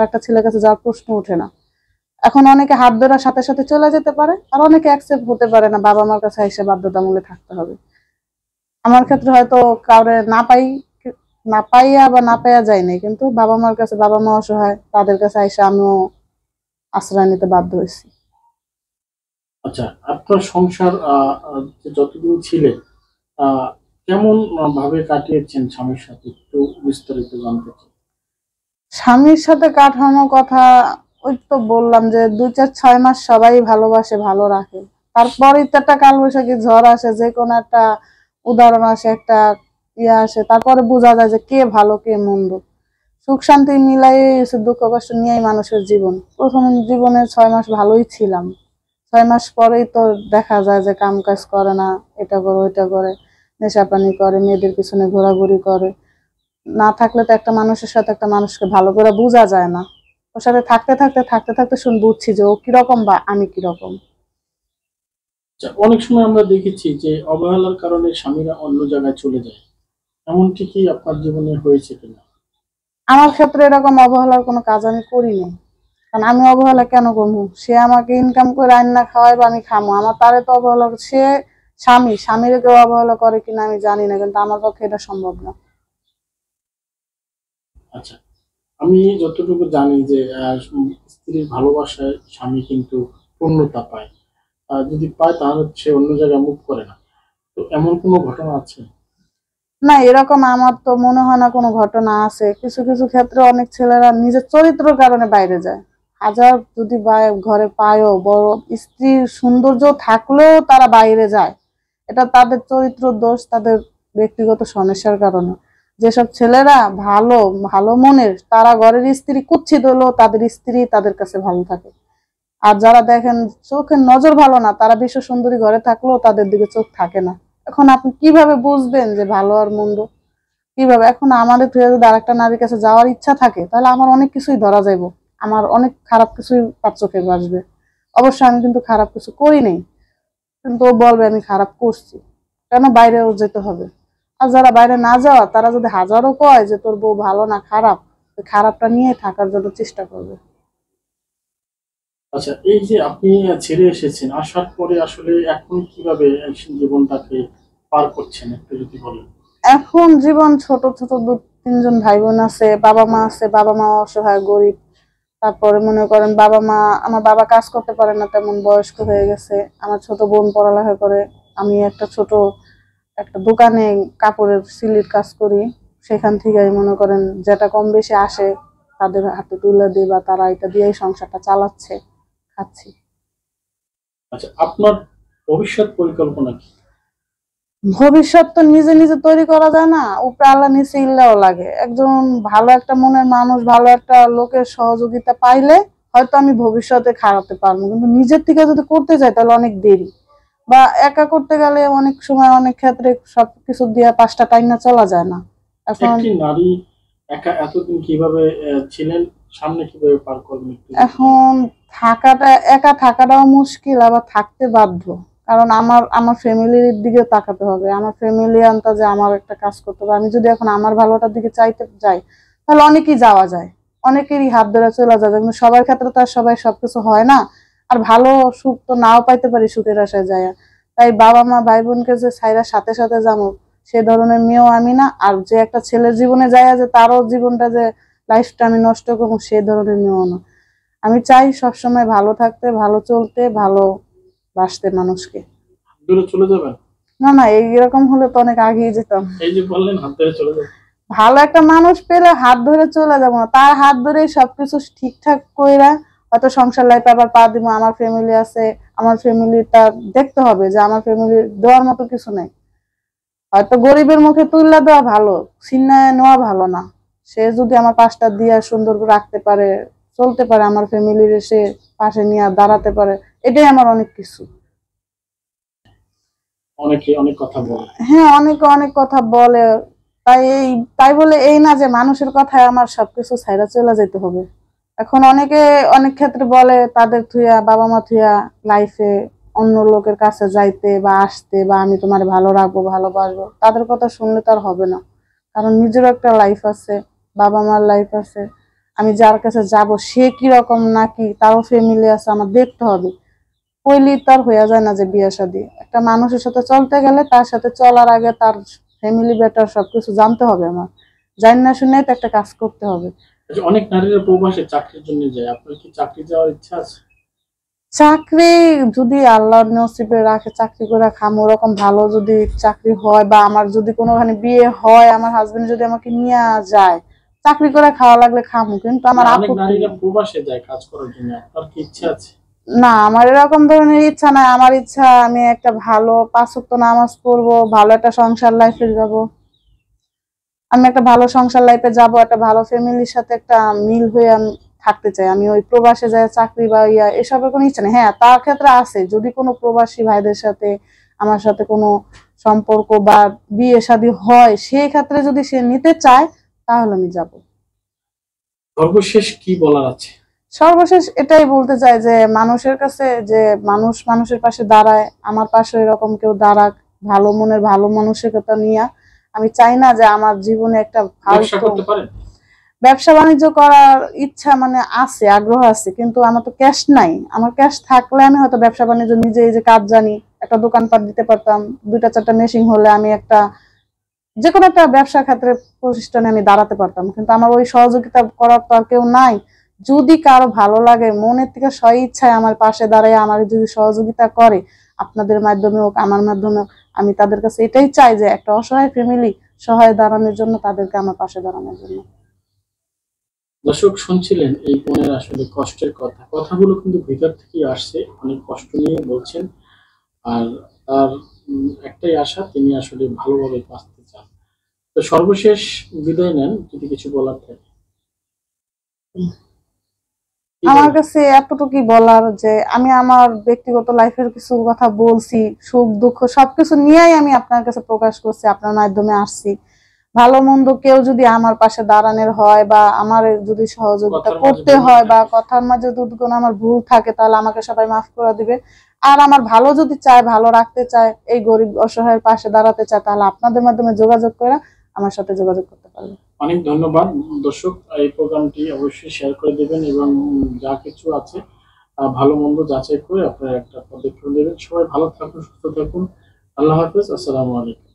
একটা ছেলের কাছে যাওয়ার প্রশ্ন ওঠে না। এখন অনেকে হাত ধরার সাথে সাথে চলে যেতে পারে, আর অনেকে অ্যাকসেপ্ট হতে পারে না, বাবা মার কাছে এসে বাধ্যতামূলক থাকতে হবে। আমার ক্ষেত্রে হয়তো কাউরে না পাইয়া বা না পাইয়া যায়নি, কিন্তু বাবা মার কাছে, বাবা মা অসহায়, তাদের কাছে এসে আমিও আশ্রয় নিতে বাধ্য হয়েছি। আচ্ছা, আপনার সংসার যতদিন ছিলেন কেমন ভাবে কাটিয়েছেন স্বামীর সাথে, একটু বিস্তারিত জানতে চাই। স্বামীর সাথে কাটানোর কথা ওই তো বললাম যে 2-4-6 মাস সবাই ভালোবাসে, ভালো রাখে। তারপরেই তো একটা কালবৈশাখী ঝড় আসে, যে কোনো একটা উদাহরণ আসে, একটা আসে, তারপরে বোঝা যায় যে কে ভালো কে মন্দ। সুখ শান্তি মিলাই দুঃখ কষ্ট নিয়েই মানুষের জীবন। প্রথম জীবনে 6 মাস ভালোই ছিলাম, 6 মাস পরেই তো দেখা যায় যে কাম কাজ করে না, এটা করে ওইটা করে, নেশা পানি করে, মেয়েদের পিছনে ঘোরাঘুরি করে। না থাকলে তো একটা মানুষের সাথে একটা মানুষকে ভালো করে বোঝা যায় না। ওর সাথে থাকতে থাকতে থাকতে থাকতে বুঝছি যে ও কিরকম বা আমি কিরকম। অনেক সময় আমরা দেখেছি যে অবহেলার কারণে স্বামীরা অন্য জায়গায় চলে যায়, এমনটি কি আপনার জীবনে হয়েছে কিনা? আমার ক্ষেত্রে এরকম অবহেলার কোনো কাজ আমি করিনি, কারণ আমি অবহেলা কেন করবো? সে আমাকে ইনকাম করে রান্না খাওয়াই বা আমি খামো, আমার তারে তো অবহেলা। সে স্বামীর কেউ অবহেলা করে কিনা আমি জানি না, কিন্তু আমার পক্ষে এটা সম্ভব না। আচ্ছা, আমি যতটুকু জানি যে স্ত্রীর ভালোবাসায় স্বামী কিন্তু পূর্ণতা পায়, যদি পায় তাহলে সে অন্য জায়গায় মুভ করে না। তো এমন কোনো ঘটনা আছে? না, এরকম আমার তো মনে হয় না কোনো ঘটনা আছে। কিছু কিছু ক্ষেত্রে অনেক ছেলেরা নিজের চরিত্রের কারণে বাইরে যায়। হাজার যদি ঘরে পায়ও, বড় স্ত্রীর সৌন্দর্য থাকলেও তারা বাইরে যায়, এটা তাদের চরিত্র দোষ, তাদের ব্যক্তিগত সমস্যার কারণে। যেসব ছেলেরা ভালো ভালো মনের, তারা ঘরের স্ত্রী কুৎসিত হলেও তাদের স্ত্রী তাদের কাছে ভালো থাকে। আর যারা দেখেন চোখের নজর ভালো না, তারা বিশ্ব সুন্দরী ঘরে থাকলেও তাদের দিকে চোখ থাকে না। এখন আপনি কিভাবে বুঝবেন যে ভালো আর মন্দ? কিভাবে? এখন আমাদের থেকে যদি আরেকটা নারীর কাছে যাওয়ার ইচ্ছা থাকে, তাহলে আমার অনেক কিছুই ধরা যাইব, আমার অনেক খারাপ কিছুই তার চোখে আসবে। অবশ্যই আমি কিন্তু খারাপ কিছু করি নাই, কিন্তু ও বলবে আমি খারাপ করছি, কেন বাইরেও যেতে হবে? আর যারা বাইরে না যাওয়া, তারা যদি হাজারও কয় যে তোর বউ ভালো না খারাপ, খারাপটা নিয়ে থাকার জন্য চেষ্টা করবে। আচ্ছা, এই যে আপনি ছেড়ে এসেছেন, আসার পরে আসলে এখন কিভাবে জীবনটাকে পার করছেন একটু যদি বলেন। এখন জীবন ছোট ছোট 2-3 জন ভাই বোন আছে, বাবা মা আছে, বাবা মা অসহায় গরিব। তারপরে মনে করেন আমার বাবা কাজ করতে পারে না, তেমন বয়স্ক হয়ে গেছে। আমার ছোট বোন পড়ালেখা করে। আমি একটা দোকানে কাপড়ের সিলির কাজ করি। সেখান থেকে মনে করেন যেটা কম বেশি আসে তাদের হাতে তুলে দিই, বা তারা এটা দিয়েই সংসারটা চালাচ্ছে, খাচ্ছি। আচ্ছা, আপনার ভবিষ্যৎ পরিকল্পনা কি? ভবিষ্যৎ তো নিজে নিজে তৈরি করা যায় না, উপরে আল্লাহ নিচে ইল্লাও লাগে। একজন ভালো একটা মনের মানুষ, ভালো একটা লোকের সহযোগিতা পাইলে হয়তো আমি ভবিষ্যতে খাওয়াতে পারবো, কিন্তু নিজের থেকে যদি করতে যাই তাহলে অনেক দেরি। বা একা করতে গেলে অনেক সময় অনেক ক্ষেত্রে সবকিছু দিয়ে 5টা টাইম না চলা যায় না। এখন একটি নারী একা এতদিন কিভাবে ছিলেন, সামনে কিভাবে পার করবেন একটু যদি বলেন। এখন একা থাকাটাও মুশকিল, আবার থাকতে বাধ্য। কারণ আমার ফ্যামিলির দিকে তাকাতে হবে, আমার ফ্যামিলি যে আমার একটা কাজ করতে হবে। আমি যদি এখন আমার ভালোটার দিকে চাইতে যাই, তাহলে অনেকেই যাওয়া যায়, অনেকেরই হাত ধরে চলে যাবে, কিন্তু সবার ক্ষেত্রে তো আর সবাই সবকিছু হয় না। আর ভালো সুখ তো নাও পাইতে পারি সুখের আশায় যায়। তাই বাবা মা ভাই বোনকে যে ছাইরা সাথে সাথে যাবো, সে ধরনের মেয়েও আমি না। আর যে একটা ছেলের জীবনে যায় যে তারও জীবনটা যে লাইফটা আমি নষ্ট করবো, সে ধরনের মেয়েও না। আমি চাই সবসময় ভালো থাকতে, ভালো চলতে, ভালো বাসতে মানুষকে। দূরে চলে যাবেন? না না, এইরকম হলে তো অনেক আগেই যেতাম। এই যে বললেন হাত ধরে চলে যাবেন। ভালো একটা মানুষ পেলে হাত ধরে চলে যাবো না, তার হাত ধরে সবকিছু ঠিকঠাক কইরা হয়তো সংসার লাইফে আবার পা দিব। আমার ফ্যামিলি আছে, আমার ফ্যামিলিটা দেখতে হবে যে আমার ফ্যামিলির দেওয়ার মতো কিছু নেই। হয়তো গরিবের মুখে তুল্লা দেওয়া ভালো, ছিনায় নেওয়া ভালো না। সে যদি আমার পাশটা দিয়া সুন্দর করে রাখতে পারে, চলতে পারে, আমার ফ্যামিলির এসে পাশে নিয়ে দাঁড়াতে পারে, এটাই আমার অনেক কিছু। অনেকে অনেক কথা বলে। হ্যাঁ, অনেকে অনেক কথা বলে। তাই বলে এই না যে মানুষের কথায় আমার সবকিছু ছাইড়া চলে যেতে হবে। এখন অনেকে অনেক ক্ষেত্রে বলে তাদের থুইয়া, বাবা মা থুইয়া লাইফে অন্য লোকের কাছে যাইতে বা আসতে, বা আমি তোমার ভালো রাখবো ভালোবাসবো। তাদের কথা শুনলে তো আর হবে না, কারণ নিজেরও একটা লাইফ আছে, বাবা মার লাইফ আছে। আমি যার কাছে যাব সে কি রকম নাকি তারও ফ্যামিলি আছে আমার দেখতে হবে। কইলেই তো আর হইয়া যায় না যে বিয়ে শাদী। একটা মানুষের সাথে চলতে গেলে তার সাথে চলার আগে তার ফ্যামিলি ব্যাটার সবকিছু জানতে হবে আমার। জানি না শুনে তো একটা কাজ করতে হবে। আচ্ছা, অনেক নারীরা প্রবাসে চাকরির জন্য যায়, আপনার কি চাকরি যাওয়ার ইচ্ছা আছে? চাকরি যদি আল্লাহর নসিবে রাখে চাকরি করে খামো, ওরকম ভালো যদি চাকরি হয় বা আমার যদি কোনোখানে বিয়ে হয়, আমার হাজবেন্ড যদি আমাকে নিয়ে যায়, চাকরি করে খাওয়া লাগলে খামো, কিন্তু আমার না, অনেক আপত্তি নারীরা নেই। প্রবাসে যায় কাজ করার জন্য, আপনার কি ইচ্ছা আছে? না, আমার এরকম ধরনের ইচ্ছা নাই। আমার ইচ্ছা আমি একটা ভালো 5 ওয়াক্ত নামাজ পড়বো, ভালো একটা সংসার লাইফে যাব। আমি একটা ভালো সংসার লাইফে যাব, একটা ভালো ফ্যামিলির সাথে একটা মিল হয়ে আমি থাকতে চাই। আমি ওই প্রবাসে যায় চাকরি বা এসবের কোনো ইচ্ছা নেই। হ্যাঁ, তার ক্ষেত্রে আছে, যদি কোনো প্রবাসী ভাইদের সাথে আমার সাথে কোনো সম্পর্ক বা বিয়ে শাদী হয়, সেই ক্ষেত্রে যদি সে নিতে চায় তাহলে আমি যাব। সর্বশেষ কি বলার আছে? সর্বশেষ এটাই বলতে চাই যে মানুষের কাছে যে মানুষ মানুষের পাশে দাঁড়ায়, আমার পাশে এরকম কেউ দাঁড়াক, ভালো মনের ভালো মানসিকতা নিয়ে। আমি চাই না যে আমার জীবনে একটা ব্যবসা ফালতু করতে পারেন? ব্যবসা বাণিজ্য করার ইচ্ছা মানে আছে, আগ্রহ আছে, কিন্তু আমার তো ক্যাশ নাই। আমার ক্যাশ থাকলে আমি হয়তো ব্যবসা বাণিজ্য নিজে এই যে কাজ জানি, একটা দোকানপাট দিতে পারতাম, 2টা 4টা মেশিন হলে আমি একটা যে কোনো একটা ব্যবসা ক্ষেত্রে প্রতিষ্ঠানে আমি দাঁড়াতে পারতাম, কিন্তু আমার ওই সহযোগিতা করার তো আর কেউ নাই। যদি কারো ভালো লাগে মনের থেকে স্ব ইচ্ছায় আমার পাশে দাঁড়ায় আমার যদি সহযোগিতা করে, আপনাদের মাধ্যমে হোক আমার মাধ্যমে হোক, আমি তাদের কাছে এটাই চাই যে একটা অসহায় ফ্যামিলি সহায় দাঁড়ানোর জন্য, তাদেরকে আমার পাশে দাঁড়ানোর জন্য। দর্শক শুনছিলেন এই বোনের আসলে কষ্টের কথা, কথাগুলো কিন্তু ভিতর থেকেই আসছে, অনেক কষ্ট নিয়ে বলছেন। আর তার একটাই আশা, তিনি আসলে ভালোভাবে বাঁচতে চান। তো সর্বশেষ বিদায় নেন, যদি কিছু বলার থাকে। কি আমার বলেন? কাছে এতটুকুই বলার যে আমি আমার ব্যক্তিগত লাইফের কিছু কথা বলছি, সুখ দুঃখ সবকিছু নিয়েই আমি আপনার কাছে প্রকাশ করছি, আপনার মাধ্যমে আসছি। ভালো মন্দ কেউ যদি আমার পাশে দাঁড়ানোর হয় বা আমার যদি সহযোগিতা কথার মাঝে করতে ভুল হয় বা থাকে। কথার মাঝে যদি কোনো আমার ভুল থাকে তাহলে আমাকে সবাই মাফ করে দিবে। আর আমার ভালো যদি চায়, ভালো রাখতে চায়, এই গরিব অসহায়ের পাশে দাঁড়াতে চায়, তাহলে আপনাদের মাধ্যমে যোগাযোগ করে আমার সাথে যোগাযোগ করতে পারবে। অনেক ধন্যবাদ। দর্শক, এই প্রোগ্রামটি অবশ্যই শেয়ার করে দেবেন এবং যা কিছু আছে ভালো মন্দ যাচাই করে আপনারা একটা পদক্ষেপ নেবেন। সবাই ভালো থাকুন, সুস্থ থাকুন। আল্লাহ হাফেজ। আসসালামু আলাইকুম।